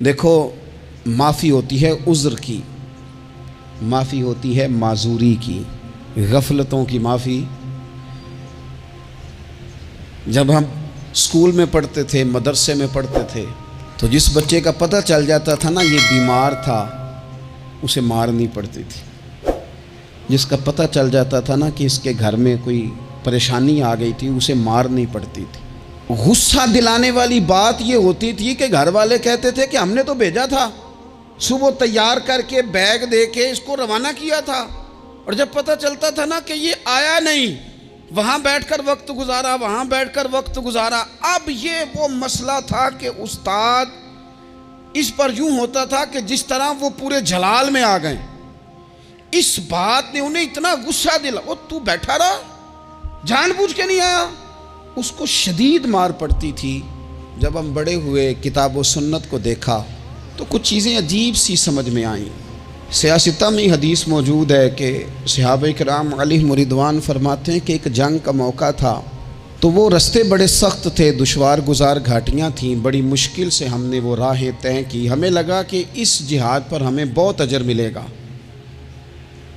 دیکھو، معافی ہوتی ہے عذر کی، معافی ہوتی ہے معذوری کی، غفلتوں کی معافی۔ جب ہم اسکول میں پڑھتے تھے، مدرسے میں پڑھتے تھے، تو جس بچے کا پتہ چل جاتا تھا نا یہ بیمار تھا، اسے مارنی پڑتی تھی۔ جس کا پتہ چل جاتا تھا نا کہ اس کے گھر میں کوئی پریشانی آ گئی تھی، اسے مارنی پڑتی تھی۔ غصہ دلانے والی بات یہ ہوتی تھی کہ گھر والے کہتے تھے کہ ہم نے تو بھیجا تھا، صبح تیار کر کے بیگ دے کے اس کو روانہ کیا تھا، اور جب پتہ چلتا تھا نا کہ یہ آیا نہیں، وہاں بیٹھ کر وقت گزارا، وہاں بیٹھ کر وقت گزارا۔ اب یہ وہ مسئلہ تھا کہ استاد اس پر یوں ہوتا تھا کہ جس طرح وہ پورے جلال میں آ گئے۔ اس بات نے انہیں اتنا غصہ دلا، وہ تو بیٹھا رہا، جان بوجھ کے نہیں آیا۔ اس کو شدید مار پڑتی تھی۔ جب ہم بڑے ہوئے، کتاب و سنت کو دیکھا تو کچھ چیزیں عجیب سی سمجھ میں آئیں۔ سیاستہ میں حدیث موجود ہے کہ صحابہ کرام علیہم رضوان فرماتے ہیں کہ ایک جنگ کا موقع تھا، تو وہ رستے بڑے سخت تھے، دشوار گزار گھاٹیاں تھیں، بڑی مشکل سے ہم نے وہ راہیں طے کی۔ ہمیں لگا کہ اس جہاد پر ہمیں بہت اجر ملے گا،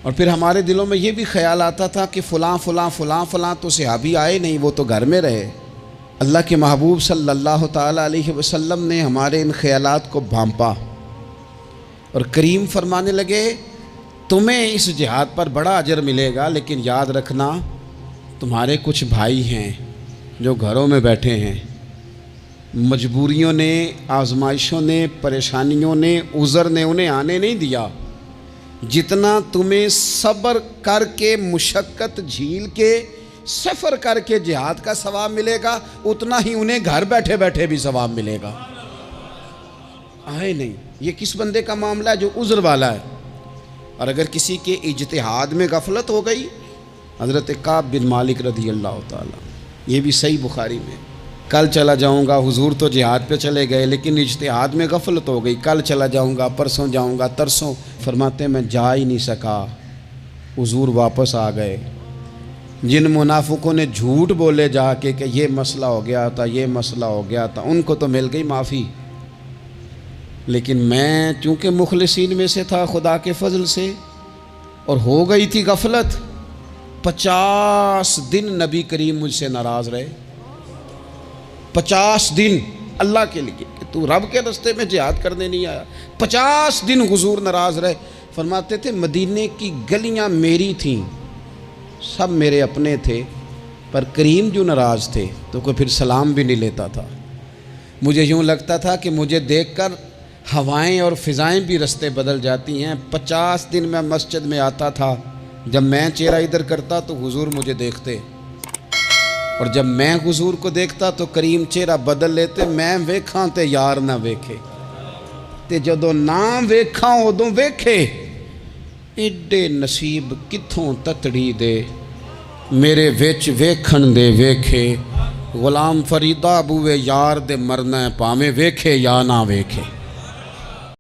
اور پھر ہمارے دلوں میں یہ بھی خیال آتا تھا کہ فلاں فلاں فلاں فلاں تو صحابی آئے نہیں، وہ تو گھر میں رہے۔ اللہ کے محبوب صلی اللہ تعالیٰ علیہ وسلم نے ہمارے ان خیالات کو بھانپا اور کریم فرمانے لگے تمہیں اس جہاد پر بڑا اجر ملے گا، لیکن یاد رکھنا تمہارے کچھ بھائی ہیں جو گھروں میں بیٹھے ہیں، مجبوریوں نے، آزمائشوں نے، پریشانیوں نے، عذر نے انہیں آنے نہیں دیا۔ جتنا تمہیں صبر کر کے، مشقت جھیل کے، سفر کر کے جہاد کا ثواب ملے گا، اتنا ہی انہیں گھر بیٹھے بیٹھے بھی ثواب ملے گا۔ آئے نہیں، یہ کس بندے کا معاملہ ہے جو عذر والا ہے؟ اور اگر کسی کے اجتہاد میں غفلت ہو گئی، حضرت کعب بن مالک رضی اللہ تعالیٰ، یہ بھی صحیح بخاری میں، کل چلا جاؤں گا، حضور تو جہاد پہ چلے گئے لیکن اجتہاد میں غفلت ہو گئی، کل چلا جاؤں گا، پرسوں جاؤں گا، ترسوں، فرماتے ہیں میں جا ہی نہیں سکا، حضور واپس آ گئے۔ جن منافقوں نے جھوٹ بولے جا کے کہ یہ مسئلہ ہو گیا تھا، یہ مسئلہ ہو گیا تھا، ان کو تو مل گئی معافی، لیکن میں چونکہ مخلصین میں سے تھا خدا کے فضل سے، اور ہو گئی تھی غفلت، 50 دن نبی کریم مجھ سے ناراض رہے۔ 50 دن اللہ کے لیے کہ تو رب کے رستے میں جہاد کرنے نہیں آیا، 50 دن حضور ناراض رہے۔ فرماتے تھے مدینے کی گلیاں میری تھیں، سب میرے اپنے تھے، پر کریم جو ناراض تھے تو کوئی پھر سلام بھی نہیں لیتا تھا۔ مجھے یوں لگتا تھا کہ مجھے دیکھ کر ہوائیں اور فضائیں بھی رستے بدل جاتی ہیں۔ 50 دن میں مسجد میں آتا تھا، جب میں چہرہ ادھر کرتا تو حضور مجھے دیکھتے، اور جب میں حضور کو دیکھتا تو کریم چہرہ بدل لیتے۔ میں ویکھاں تے یار نہ ویکھے، تے جدوں نہ ویکھاں ادوں ویکھے، ایڈے نصیب کتھوں تتڑی دے، میرے وچ ویکھن دے ویکھے، غلام فریدہ بوئے یار دے مرنا ہے، پاویں ویکھے یا نہ ویکھے۔